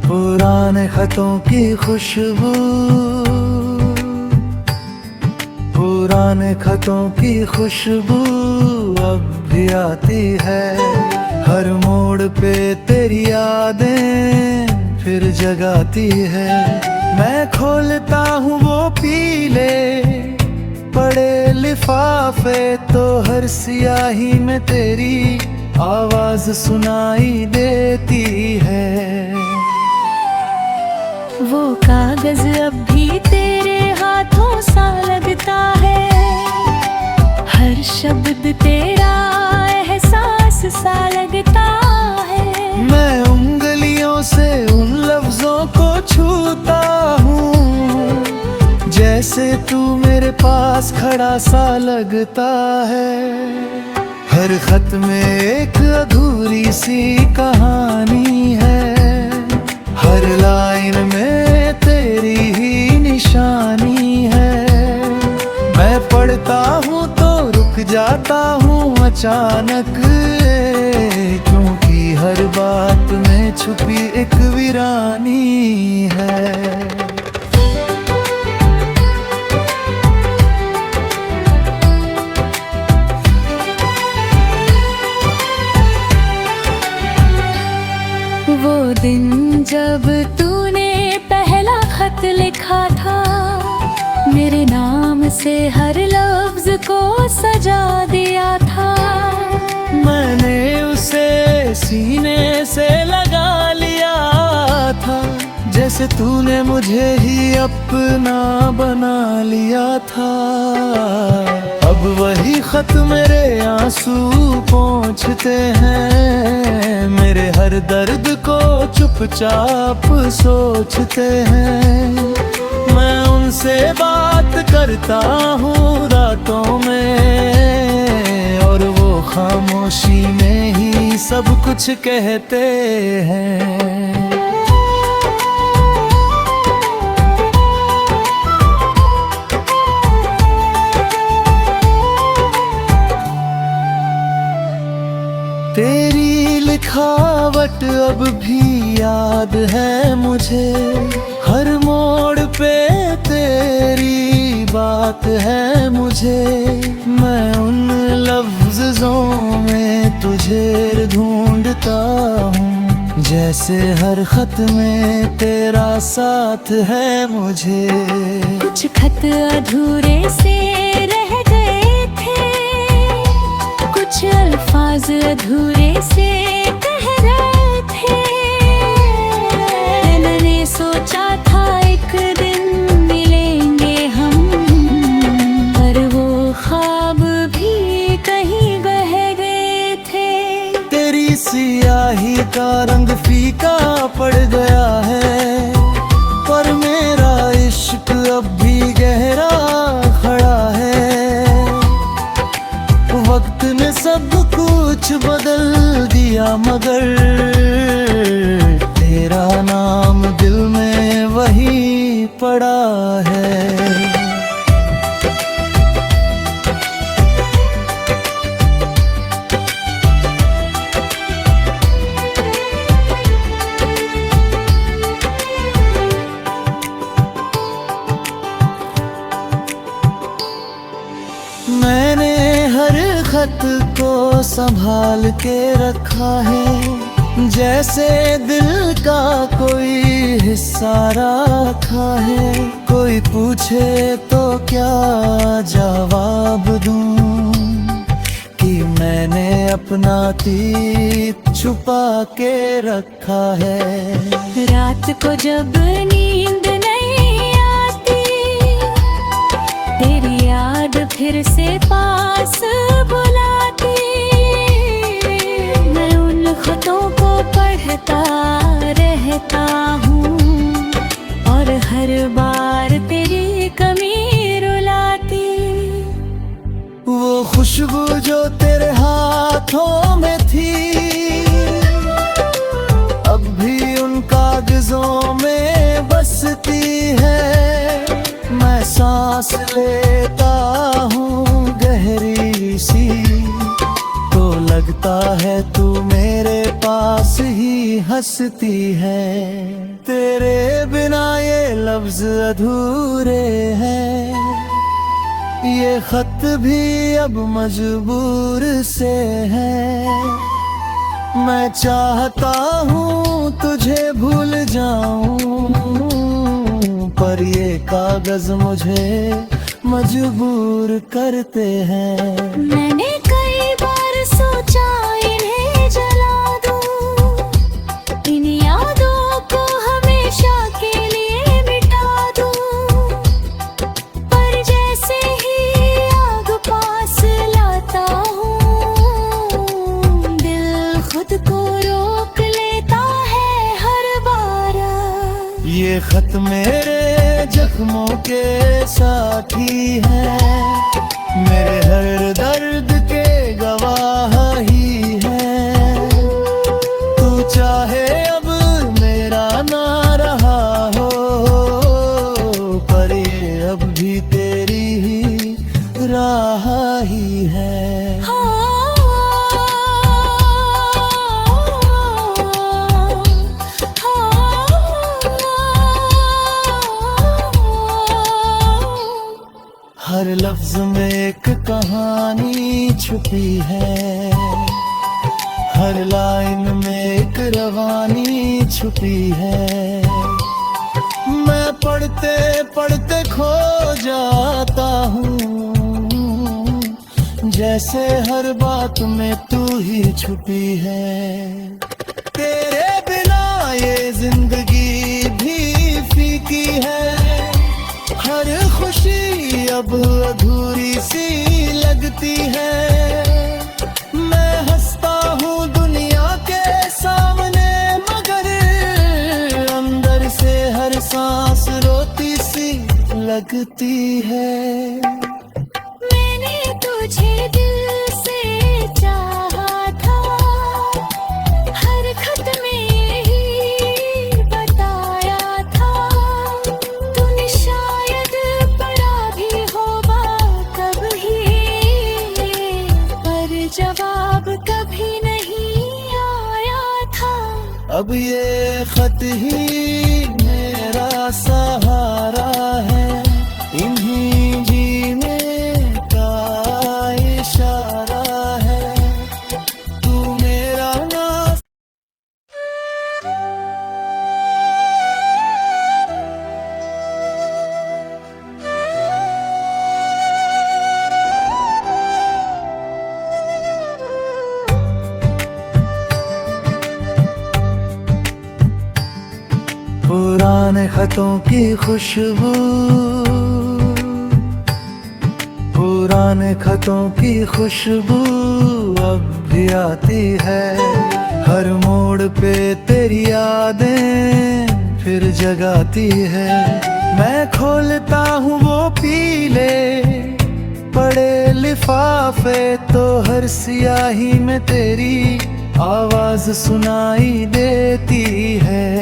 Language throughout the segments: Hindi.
पुराने खतों की खुशबू, पुराने खतों की खुशबू अब भी आती है। हर मोड़ पे तेरी यादें फिर जगाती है। मैं खोलता हूँ वो पीले पड़े लिफाफे, तो हर स्याही में तेरी आवाज सुनाई देती है। वो कागज अब भी तेरे हाथों सा लगता है, हर शब्द तेरा एहसास सा लगता है। मैं उंगलियों से उन लफ्जों को छूता हूँ, जैसे तू मेरे पास खड़ा सा लगता है। हर खत में एक अधूरी सी कहानी है, हर लाइन में तेरी ही निशानी है। मैं पढ़ता हूँ तो रुक जाता हूँ अचानक, क्योंकि हर बात में छुपी एक वीरानी है। वो दिन जब तूने पहला खत लिखा था, मेरे नाम से हर लफ्ज को सजा दिया था। मैंने उसे सीने से लगा लिया था, जैसे तूने मुझे ही अपना बना लिया था। अब वही खत मेरे आंसू पोंछते हैं, मेरे हर दर्द को चुपचाप सोचते हैं। मैं उनसे बात करता हूँ रातों में, और वो खामोशी में ही सब कुछ कहते हैं। तेरी लिखावट अब भी याद है मुझे, हर मोड़ पे तेरी बात है मुझे। मैं उन लफ्ज़ों में तुझे ढूंढता हूँ, जैसे हर खत में तेरा साथ है मुझे। कुछ खत अधूरे से रह गए थे, कुछ अल्फाज अधूरे से कह रहे थे। मैंने सोचा था एक दिन मिलेंगे हम, पर वो ख्वाब भी कहीं बह गए थे। तेरी सियाही का रंग फीका पड़ गया है, पर मेरा इश्क अब भी गहरा खड़ा है। वक्त ने सब कुछ बदल दिया, मगर तेरा नाम दिल में वही पड़ा है। मैंने हर खत को संभाल के रखा है, जैसे दिल का कोई हिस्सा रखा है। कोई पूछे तो क्या जवाब दूं, कि मैंने अपना तीर छुपा के रखा है। रात को जब नींद नहीं आती, तेरी याद फिर से पास बुलाती। मैं उन खतों को पढ़ता रहता हूँ, और हर बार तेरी कमी रुलाती। वो खुशबू जो तेरे हाथों में थी, सांस लेता हूँ गहरी सी, तो लगता है तू मेरे पास ही हंसती है। तेरे बिना ये लफ्ज अधूरे हैं, ये खत भी अब मजबूर से है। मैं चाहता हूँ तुझे भूल जाऊं, पर ये कागज मुझे मजबूर करते हैं। मैंने कई बार सोचा इन्हें जला दूं, इन यादों को हमेशा के लिए मिटा दूं, पर जैसे ही आग पास लाता हूँ, दिल खुद को रोक लेता है हर बार। ये खत मेरे जख्मों के साथी है, मेरे हर दर्द के गवाह ही है। तू चाहे अब मेरा ना रहा हो, पर ये अब भी तेरी ही राह ही है। हर लफ्ज में एक कहानी छुपी है, हर लाइन में एक रवानी छुपी है। मैं पढ़ते पढ़ते खो जाता हूँ, जैसे हर बात में तू ही छुपी है। तेरे बिना ये जिंदगी भी फीकी है, हर खुशी अब अधूरी सी लगती है। मैं हंसता हूँ दुनिया के सामने, मगर अंदर से हर सांस रोती सी लगती है। मैंने तुझे दिल से चाहा था, हर खत में ही बताया था। तूने शायद पढ़ा भी होगा कभी, पर जवाब कभी नहीं आया था। अब ये खत ही मेरा सहारा है, इन्हीं जीने का इशारा है। तू मेरा ना पुराने खतों की खुशबू, पुराने खतों की खुशबू अब भी आती है। हर मोड़ पे तेरी यादें फिर जगाती है। मैं खोलता हूँ वो पीले पड़े लिफाफे, तो हर सियाही में तेरी आवाज सुनाई देती है।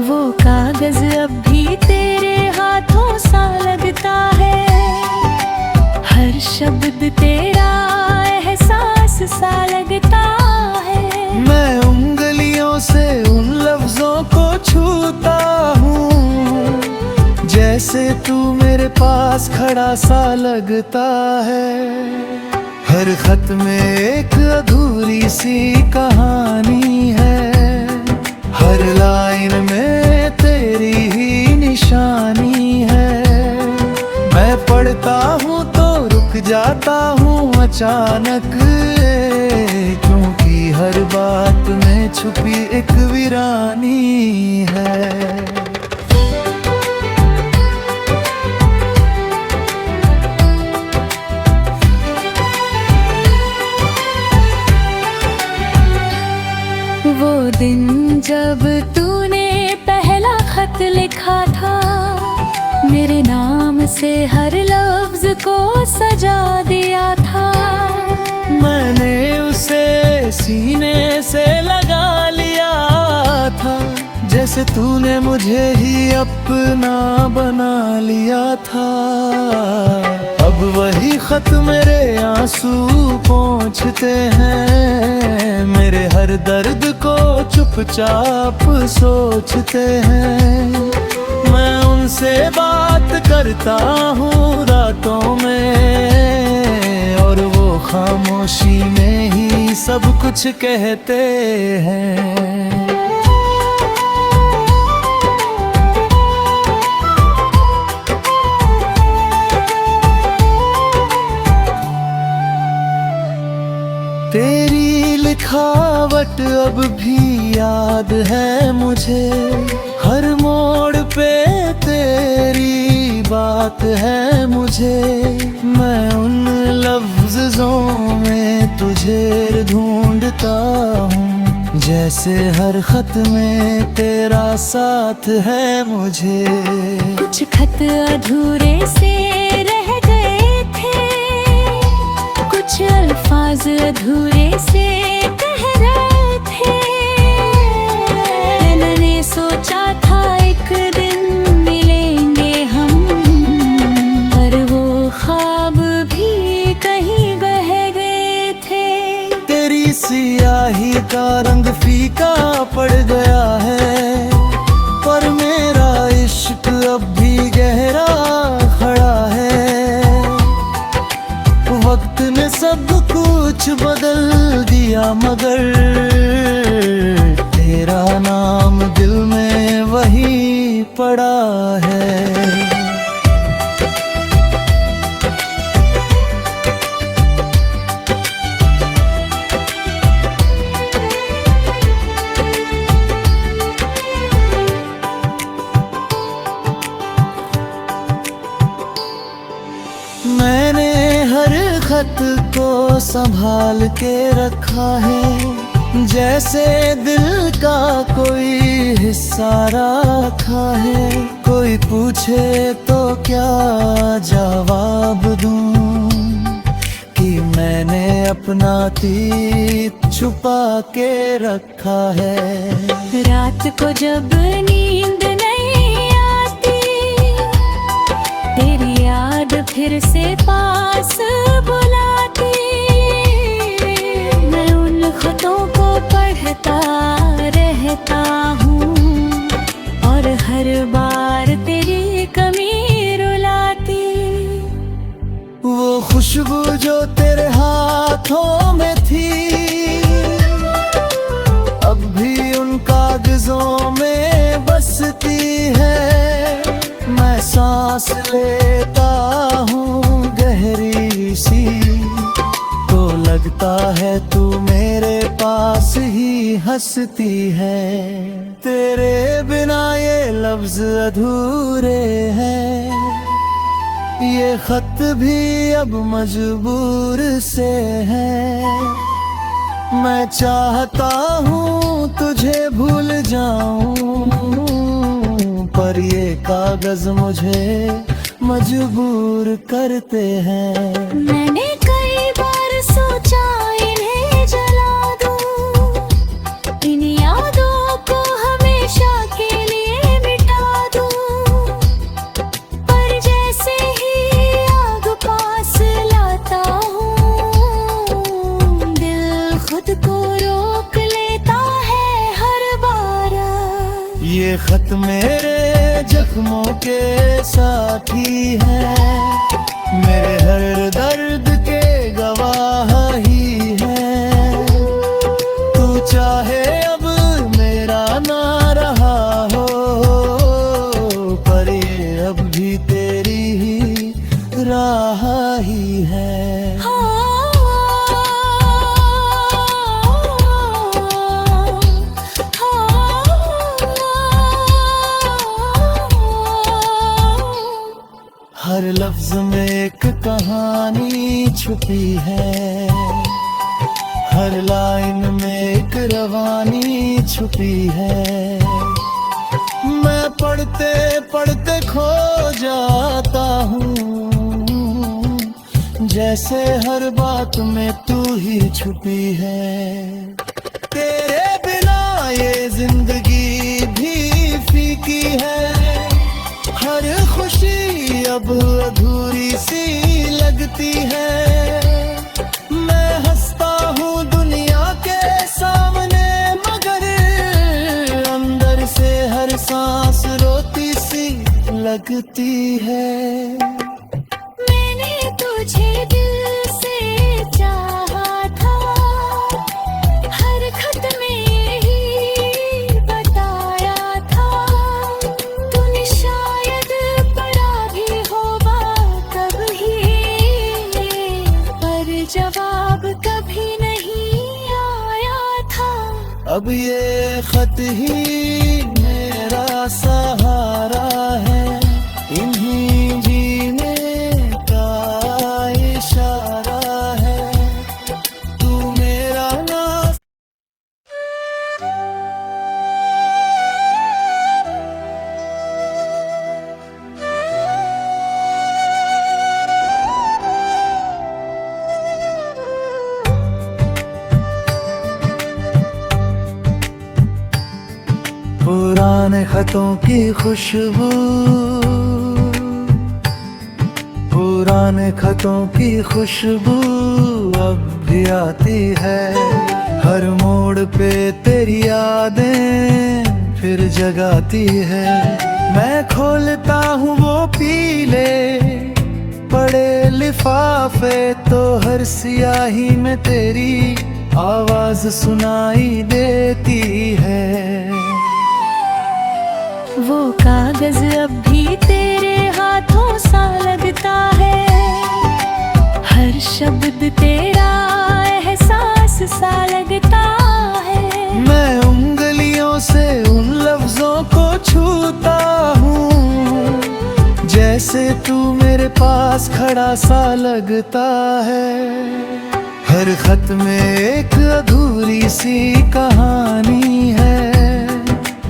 वो कागज अब भी तेरे हाथों सा लगता है, हर शब्द तेरा एहसास सा लगता है। मैं उंगलियों से उन लफ्जों को छूता हूँ, जैसे तू मेरे पास खड़ा सा लगता है। हर खत में एक अधूरी सी कहानी है, हर लाइन में तेरी ही निशानी है। मैं पढ़ता हूँ तो रुक जाता हूँ अचानक, क्योंकि हर बात में छुपी एक वीरानी है। वो दिन जब तूने पहला खत लिखा था, मेरे नाम से हर लफ्ज को सजा दिया था। मैंने उसे सीने से लगा लिया था, जैसे जैसे तूने मुझे ही अपना बना लिया था। अब वही खत मेरे आंसू पोंछते हैं, मेरे हर दर्द को चुपचाप सोचते हैं। मैं उनसे बात करता हूँ रातों में, और वो खामोशी में ही सब कुछ कहते हैं। तेरी लिखावट अब भी याद है मुझे, हर मोड़ पे तेरी बात है मुझे। मैं उन लफ्ज़ों में तुझे ढूंढता हूँ, जैसे हर खत में तेरा साथ है मुझे। कुछ खत अधूरे से रह गए थे, कुछ अल्फाज अधूरे से कह रहे थे। मैंने सोचा था एक दिन मिलेंगे हम, पर वो ख्वाब भी कहीं बह गए थे। तेरी सियाही का रंग फीका पड़ गया है, पर मेरा इश्क अब भी गहरा खड़ा है। वक्त ने सब कुछ बदल दिया, मगर तेरा नाम दिल में वही पड़ा है। मैंने हर खत को संभाल के रखा है, जैसे दिल का कोई हिस्सा रखा है। कोई पूछे तो क्या जवाब दूं कि मैंने अपना तीर छुपा के रखा है। रात को जब नींद नहीं आती, तेरी याद फिर से पास बुलाती। मैं उन खतों को पढ़ता रहता हूँ, और हर बार तेरी कमी रुलाती। वो खुशबू जो तेरे हाथों में थी, अब भी उन कागजों में बसती है। मैं सांस लेता हूँ गहरी सी, तो लगता है तू मेरे पास ही हंसती है। तेरे बिना ये लफ्ज अधूरे हैं, ये खत भी अब मजबूर से है। मैं चाहता हूँ तुझे भूल जाऊं, पर ये कागज मुझे मजबूर करते हैं। मैंने कई बार सोचा इन्हें जला दूं, इन यादों को हमेशा के लिए मिटा दूं, पर जैसे ही आग पास लाता हूँ, दिल खुद को रोक लेता है हर बार। ये खत मेरे जख्मों के साथी है, मेरे हर दर्द के गवाह ही है। तू चाहे अब मेरा ना रहा हो, पर ये अब भी तेरी ही राह ही है। हर लफ्ज में एक कहानी छुपी है, हर लाइन में एक रवानी छुपी है। मैं पढ़ते पढ़ते खो जाता हूँ, जैसे हर बात में तू ही छुपी है। तेरे बिना ये जिंदगी भी है। हर खुशी अब अधूरी सी लगती है। मैं हंसता हूँ दुनिया के सामने, मगर अंदर से हर सांस रोती सी लगती है। मैंने तुझे दिल से चाहा था, हर खत में यही बताया था। तूने शायद पढ़ा भी होगा कभी, पर जवाब कभी नहीं आया था। अब ये खत ही मेरा सहारा है, इन्हीं जीने का इशारा है। तू मेरा ना पुराने खतों की खुशबू, पुराने खतों की खुशबू अब भी आती है। हर मोड़ पे तेरी यादें फिर जगाती है। मैं खोलता हूँ वो पीले पड़े लिफाफे, तो हर सियाही में तेरी आवाज सुनाई देती है। वो कागज अब भी तेरे हाथों सा लगता है, हर शब्द तेरा एहसास सा लगता है। मैं उंगलियों से उन लफ्जों को छूता हूँ, जैसे तू मेरे पास खड़ा सा लगता है। हर खत में एक अधूरी सी कहानी है,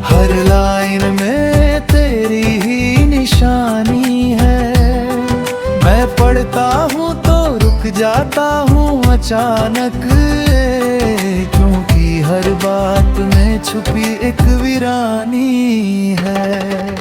हर लाइन में तेरी ही निशानी है। मैं पढ़ता हूँ तो रुक जाता हूँ अचानक, क्योंकि हर बात में छुपी एक वीरानी है।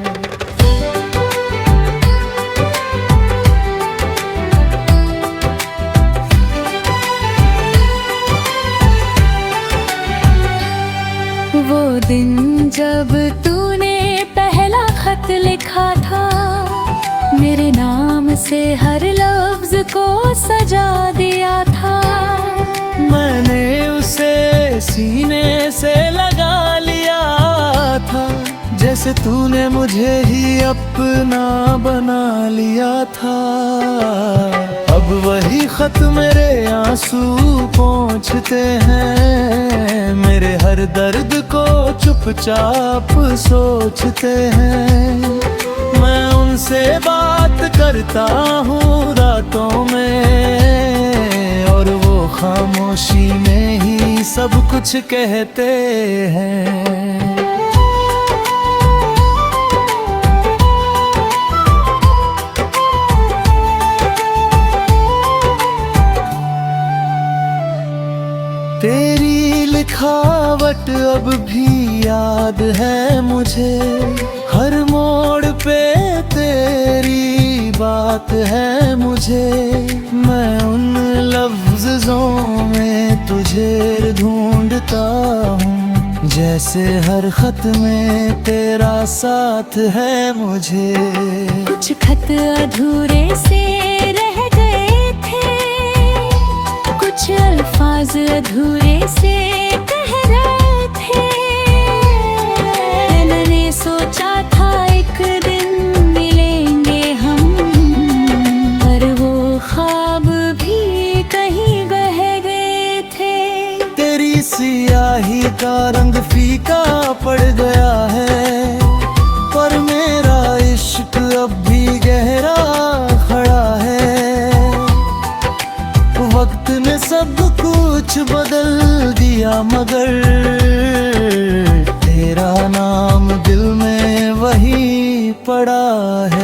वो दिन जब तूने पहला खत लिखा था, मेरे नाम से हर लफ्ज को सजा दिया था। मैंने उसे सीने से लगा लिया था, जैसे तूने मुझे ही अपना बना लिया था। अब वही खत मेरे आंसू पोंछते हैं, मेरे हर दर्द को चुपचाप सोचते हैं। मैं उनसे बात करता हूँ रातों में, और वो खामोशी में ही सब कुछ कहते हैं। तेरी लिखावट अब भी याद है मुझे, हर मोड़ पे तेरी बात है मुझे। मैं उन लफ्ज़ों में तुझे ढूंढता हूँ, जैसे हर खत में तेरा साथ है मुझे। कुछ खत अधूरे से रह गए थे, कुछ अल्फाज अधूरे से कह रहे थे। मैंने सोचा था एक दिन मिलेंगे हम, पर वो ख्वाब भी कहीं बह गए थे। तेरी सियाही का रंग फीका पड़ गया है, पर मेरा इश्क अब भी गहरा खड़ा है। वक्त ने सब कुछ बदल दिया, मगर तेरा नाम दिल में वही पड़ा है।